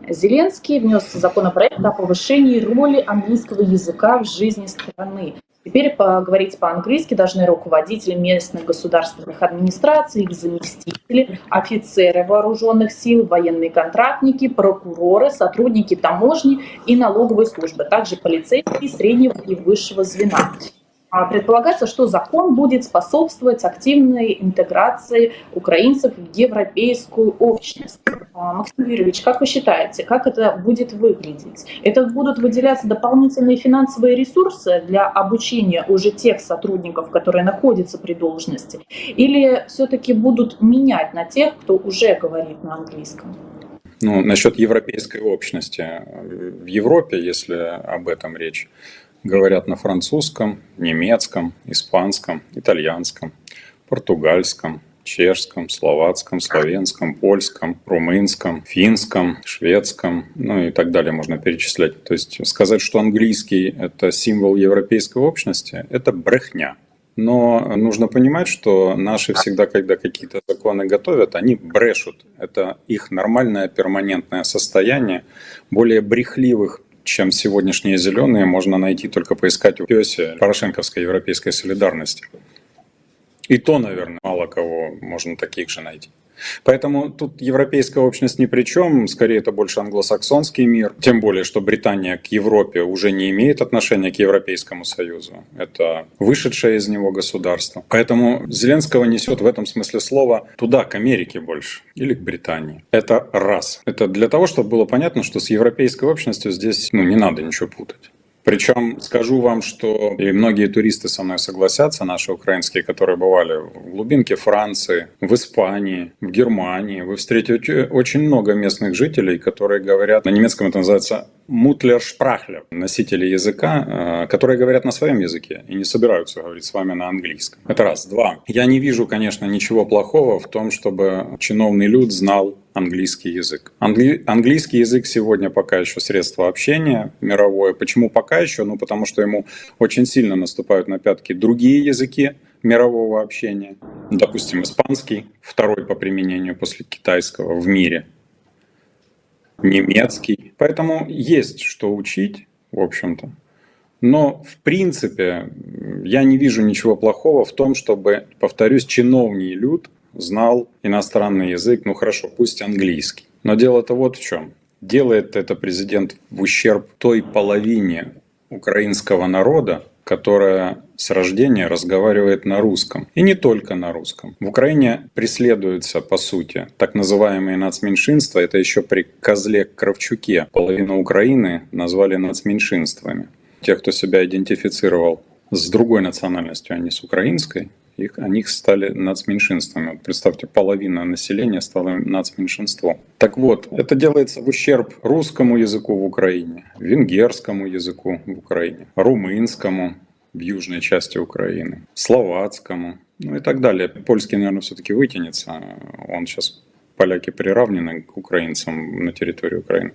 Зеленский внес законопроект о повышении роли английского языка в жизни страны. Теперь говорить по-английски должны руководители местных государственных администраций, их заместители, офицеры вооруженных сил, военные контрактники, прокуроры, сотрудники таможни и налоговой службы, также полицейские среднего и высшего звена. Предполагается, что закон будет способствовать активной интеграции украинцев в европейскую общность. Максим Юрьевич, как вы считаете, как это будет выглядеть? Это будут выделяться дополнительные финансовые ресурсы для обучения уже тех сотрудников, которые находятся при должности, или все-таки будут менять на тех, кто уже говорит на английском? Ну, насчет европейской общности. В Европе, если об этом речь, говорят на французском, немецком, испанском, итальянском, португальском, чешском, словацком, словенском, польском, румынском, финском, шведском, ну и так далее можно перечислять. То есть сказать, что английский – это символ европейской общности – это брехня. Но нужно понимать, что наши всегда, когда какие-то законы готовят, они брешут. Это их нормальное перманентное состояние. Более брехливых, чем сегодняшние зеленые, можно найти только поискать в пёсе порошенковской европейской солидарности. И то, наверное, мало кого можно таких же найти. Поэтому тут европейская общность ни при чем, скорее это больше англосаксонский мир. Тем более, что Британия к Европе уже не имеет отношения к Европейскому Союзу. Это вышедшее из него государство. Поэтому Зеленского несет в этом смысле слова туда, к Америке больше, или к Британии. Это раз. Это для того, чтобы было понятно, что с европейской общностью здесь не надо ничего путать. Причем скажу вам, что и многие туристы со мной согласятся, наши украинские, которые бывали в глубинке Франции, в Испании, в Германии. Вы встретите очень много местных жителей, которые говорят, на немецком это называется «мутлершпрахлер», носители языка, которые говорят на своем языке и не собираются говорить с вами на английском. Это раз. Два. Я не вижу, конечно, ничего плохого в том, чтобы чиновный люд знал английский язык. Английский язык сегодня пока еще средство общения мировое. Почему пока еще? Ну, потому что ему очень сильно наступают на пятки другие языки мирового общения. Допустим, испанский, второй по применению после китайского в мире. Немецкий. Поэтому есть что учить, в общем-то. Но, в принципе, я не вижу ничего плохого в том, чтобы, повторюсь, чиновний люд знал иностранный язык, ну хорошо, пусть английский. Но дело-то вот в чем. Делает это президент в ущерб той половине украинского народа, которая с рождения разговаривает на русском. И не только на русском. В Украине преследуются, по сути, так называемые нацменьшинства. Это еще при Козле Кравчуке половину Украины назвали нацменьшинствами. Тех, кто себя идентифицировал с другой национальностью, а не с украинской, они стали нацменьшинствами. Вот представьте, половина населения стала нацменьшинством. Так вот, это делается в ущерб русскому языку в Украине, венгерскому языку в Украине, румынскому в южной части Украины, словацкому, ну и так далее. Польский, наверное, все-таки вытянется. Он сейчас, поляки приравнены к украинцам на территории Украины.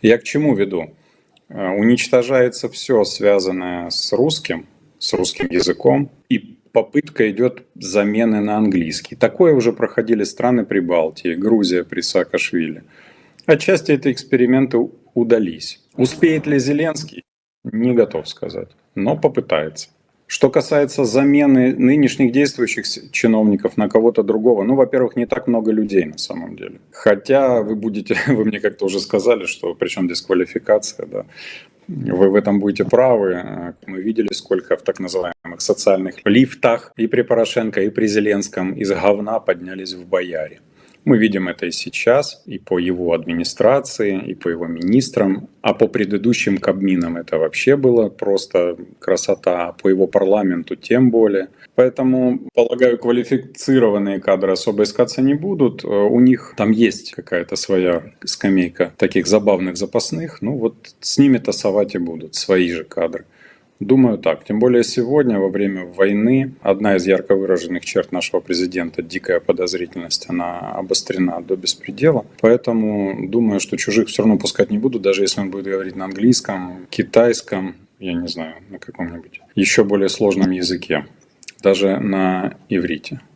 Я к чему веду? Уничтожается все, связанное с русским языком, и попытка идет замены на английский. Такое уже проходили страны Прибалтии, Грузия при Саакашвили. Отчасти эти эксперименты удались. Успеет ли Зеленский? Не готов сказать, но попытается. Что касается замены нынешних действующих чиновников на кого-то другого, ну, во-первых, не так много людей на самом деле. Хотя вы мне как-то уже сказали, что причем дисквалификация, да. Вы в этом будете правы. Мы видели, сколько в так называемых социальных лифтах и при Порошенко, и при Зеленском из говна поднялись в бояре. Мы видим это и сейчас, и по его администрации, и по его министрам. А по предыдущим кабминам это вообще было просто красота, а по его парламенту тем более. Поэтому, полагаю, квалифицированные кадры особо искаться не будут. У них там есть какая-то своя скамейка таких забавных запасных. Ну вот с ними тасовать и будут свои же кадры. Думаю так. Тем более сегодня, во время войны, одна из ярко выраженных черт нашего президента, дикая подозрительность, она обострена до беспредела. Поэтому думаю, что чужих все равно пускать не буду, даже если он будет говорить на английском, китайском, я не знаю, на каком-нибудь еще более сложном языке, даже на иврите.